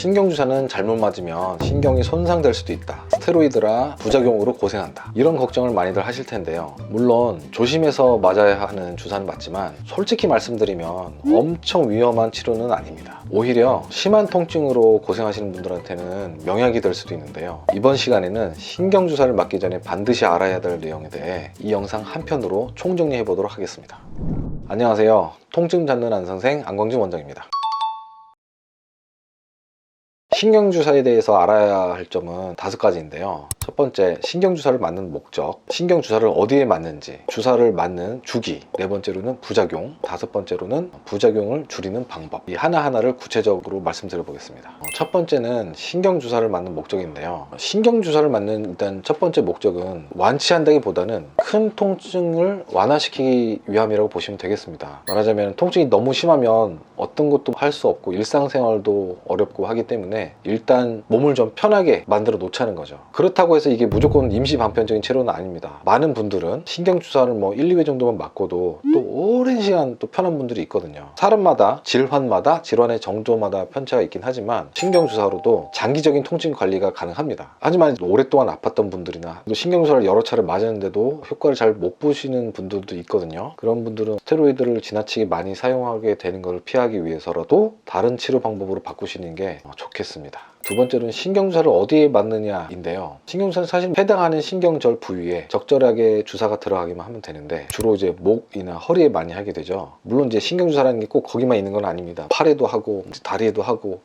신경주사는 잘못 맞으면 신경이 손상될 수도 있다. 스테로이드라 부작용으로 고생한다. 이런 걱정을 많이들 하실 텐데요. 물론 조심해서 맞아야 하는 주사는 맞지만 솔직히 말씀드리면 엄청 위험한 치료는 아닙니다. 오히려 심한 통증으로 고생하시는 분들한테는 명약이 될 수도 있는데요. 이번 시간에는 신경주사를 맞기 전에 반드시 알아야 될 내용에 대해 이 영상 한 편으로 총정리해 보도록 하겠습니다. 안녕하세요. 통증 잡는 안선생 안광진 원장입니다. 신경주사에 대해서 알아야 할 점은 5가지인데요. 첫 번째, 신경주사를 맞는 목적, 신경주사를 어디에 맞는지, 주사를 맞는 주기, 네 번째로는 부작용, 다섯 번째로는 부작용을 줄이는 방법. 이 하나하나를 구체적으로 말씀드려 보겠습니다. 첫 번째는 신경주사를 맞는 목적인데요. 신경주사를 맞는 일단 첫 번째 목적은 완치한다기보다는 큰 통증을 완화시키기 위함이라고 보시면 되겠습니다. 말하자면 통증이 너무 심하면 어떤 것도 할 수 없고 일상생활도 어렵고 하기 때문에 일단 몸을 좀 편하게 만들어 놓자는 거죠. 그렇다고 해서 이게 무조건 임시 방편적인 치료는 아닙니다. 많은 분들은 신경주사를 1, 2회 정도만 맞고도 또 오랜 시간 또 편한 분들이 있거든요. 사람마다 질환마다 질환의 정도마다 편차가 있긴 하지만 신경주사로도 장기적인 통증 관리가 가능합니다. 하지만 오랫동안 아팠던 분들이나 또 신경주사를 여러 차례 맞았는데도 효과를 잘 못 보시는 분들도 있거든요. 그런 분들은 스테로이드를 지나치게 많이 사용하게 되는 것을 피하기 위해서라도 다른 치료 방법으로 바꾸시는 게 좋겠습니다. 두 번째로는 신경주사를 어디에 맞느냐인데요. 신경주사는 사실 해당하는 신경절 부위에 적절하게 주사가 들어가기만 하면 되는데 주로 이제 목이나 허리에 많이 하게 되죠. 물론 이제 신경주사라는 게 꼭 거기만 있는 건 아닙니다. 팔에도 하고 다리에도 하고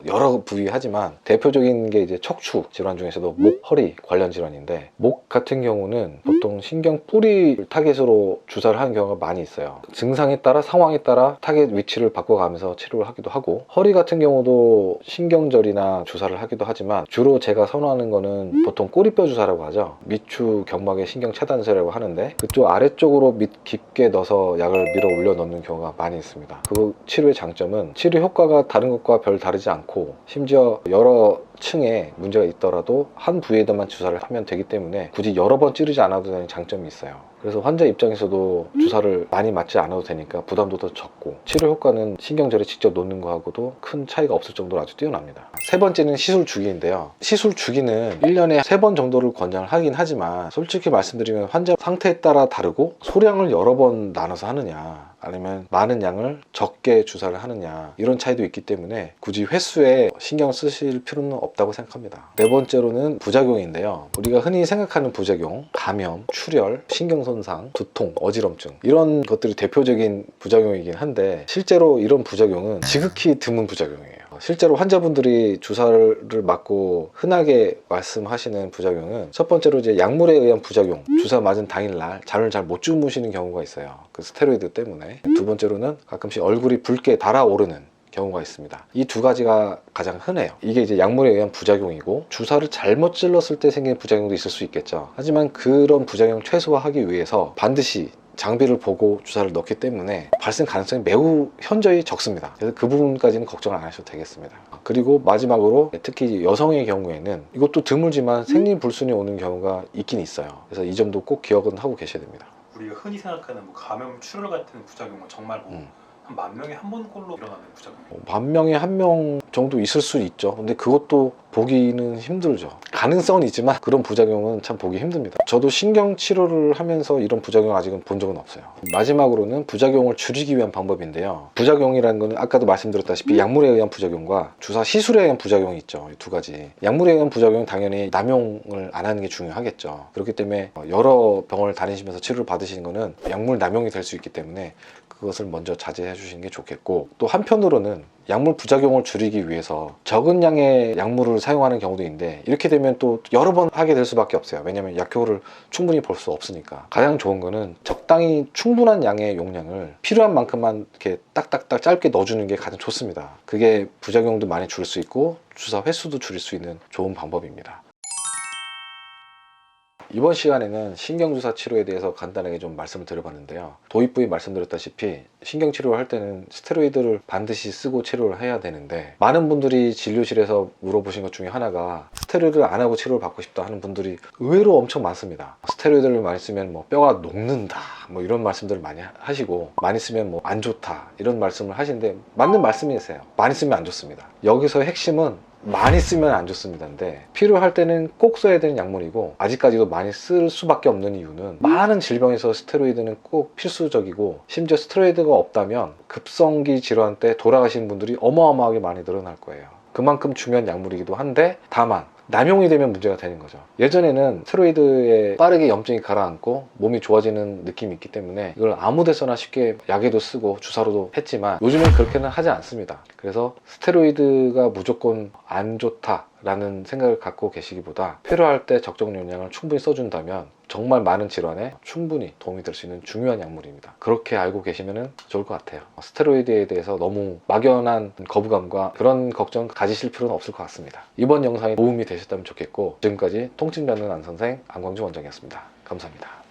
여러 부위 하지만 대표적인 게 이제 척추 질환 중에서도 목, 허리 관련 질환인데 목 같은 경우는 보통 신경 뿌리를 타겟으로 주사를 하는 경우가 많이 있어요. 증상에 따라 상황에 따라 타겟 위치를 바꿔가면서 치료를 하기도 하고 허리 같은 경우도 신경절이나 주사를 하기도 하지만 주로 제가 선호하는 거는 보통 꼬리뼈 주사라고 하죠. 미추 경막의 신경 차단제라고 하는데 그쪽 아래쪽으로 깊게 넣어서 약을 밀어 올려 넣는 경우가 많이 있습니다. 그 치료의 장점은 치료 효과가 다른 것과 별 다르지 않고 심지어 여러 층에 문제가 있더라도 한 부위에다만 주사를 하면 되기 때문에 굳이 여러 번 찌르지 않아도 되는 장점이 있어요. 그래서 환자 입장에서도 주사를 많이 맞지 않아도 되니까 부담도 더 적고 치료 효과는 신경절에 직접 놓는 거하고도 큰 차이가 없을 정도로 아주 뛰어납니다. 세 번째는 시술 주기인데요. 시술 주기는 1년에 3번 정도를 권장을 하긴 하지만 솔직히 말씀드리면 환자 상태에 따라 다르고 소량을 여러 번 나눠서 하느냐 아니면 많은 양을 적게 주사를 하느냐 이런 차이도 있기 때문에 굳이 횟수에 신경 쓰실 필요는 없다고 생각합니다. 네 번째로는 부작용인데요. 우리가 흔히 생각하는 부작용, 감염, 출혈, 신경손상, 두통, 어지럼증 이런 것들이 대표적인 부작용이긴 한데 실제로 이런 부작용은 지극히 드문 부작용이에요. 실제로 환자분들이 주사를 맞고 흔하게 말씀하시는 부작용은 첫 번째로 이제 약물에 의한 부작용, 주사 맞은 당일날 잠을 잘 못 주무시는 경우가 있어요. 그 스테로이드 때문에. 두 번째로는 가끔씩 얼굴이 붉게 달아오르는 경우가 있습니다. 이 두 가지가 가장 흔해요. 이게 이제 약물에 의한 부작용이고 주사를 잘못 찔렀을 때 생긴 부작용도 있을 수 있겠죠. 하지만 그런 부작용 최소화하기 위해서 반드시 장비를 보고 주사를 넣기 때문에 발생 가능성이 매우 현저히 적습니다. 그래서 그 부분까지는 걱정을 안 하셔도 되겠습니다. 그리고 마지막으로 특히 여성의 경우에는 이것도 드물지만 생리불순이 오는 경우가 있긴 있어요. 그래서 이 점도 꼭 기억은 하고 계셔야 됩니다. 우리가 흔히 생각하는 감염, 출혈 같은 부작용은 정말 한 10,000명에 한 번꼴로 일어나는 부작용. 10,000명에 1명 정도 있을 수 있죠. 근데 그것도 보기는 힘들죠. 가능성은 있지만 그런 부작용은 참 보기 힘듭니다. 저도 신경치료를 하면서 이런 부작용을 아직은 본 적은 없어요. 마지막으로는 부작용을 줄이기 위한 방법인데요. 부작용이라는 거는 아까도 말씀드렸다시피 약물에 의한 부작용과 주사 시술에 의한 부작용이 있죠. 이 두 가지. 약물에 의한 부작용은 당연히 남용을 안 하는 게 중요하겠죠. 그렇기 때문에 여러 병원을 다니시면서 치료를 받으시는 거는 약물 남용이 될 수 있기 때문에 그것을 먼저 자제해 주시는 게 좋겠고 또 한편으로는 약물 부작용을 줄이기 위해서 적은 양의 약물을 사용하는 경우도 있는데 이렇게 되면 또 여러 번 하게 될 수밖에 없어요. 왜냐하면 약효를 충분히 볼 수 없으니까. 가장 좋은 거는 적당히 충분한 양의 용량을 필요한 만큼만 이렇게 딱딱딱 짧게 넣어주는 게 가장 좋습니다. 그게 부작용도 많이 줄일 수 있고 주사 횟수도 줄일 수 있는 좋은 방법입니다. 이번 시간에는 신경주사 치료에 대해서 간단하게 좀 말씀을 드려봤는데요. 도입부에 말씀드렸다시피 신경치료를 할 때는 스테로이드를 반드시 쓰고 치료를 해야 되는데, 많은 분들이 진료실에서 물어보신 것 중에 하나가 스테로이드를 안 하고 치료를 받고 싶다 하는 분들이 의외로 엄청 많습니다. 스테로이드를 많이 쓰면 뭐 뼈가 녹는다 뭐 이런 말씀들을 많이 하시고, 많이 쓰면 뭐 안 좋다 이런 말씀을 하시는데 맞는 말씀이세요. 많이 쓰면 안 좋습니다. 여기서 핵심은 많이 쓰면 안 좋습니다인데, 필요할 때는 꼭 써야 되는 약물이고, 아직까지도 많이 쓸 수밖에 없는 이유는 많은 질병에서 스테로이드는 꼭 필수적이고, 심지어 스테로이드가 없다면 급성기 질환 때 돌아가시는 분들이 어마어마하게 많이 늘어날 거예요. 그만큼 중요한 약물이기도 한데, 다만 남용이 되면 문제가 되는 거죠. 예전에는 스테로이드에 빠르게 염증이 가라앉고 몸이 좋아지는 느낌이 있기 때문에 이걸 아무 데서나 쉽게 약에도 쓰고 주사로도 했지만, 요즘엔 그렇게는 하지 않습니다. 그래서 스테로이드가 무조건 안 좋다라는 생각을 갖고 계시기보다, 필요할 때 적정 용량을 충분히 써준다면 정말 많은 질환에 충분히 도움이 될 수 있는 중요한 약물입니다. 그렇게 알고 계시면 좋을 것 같아요. 스테로이드에 대해서 너무 막연한 거부감과 그런 걱정 가지실 필요는 없을 것 같습니다. 이번 영상이 도움이 되셨다면 좋겠고, 지금까지 통증 받는 안 선생 안광주 원장이었습니다. 감사합니다.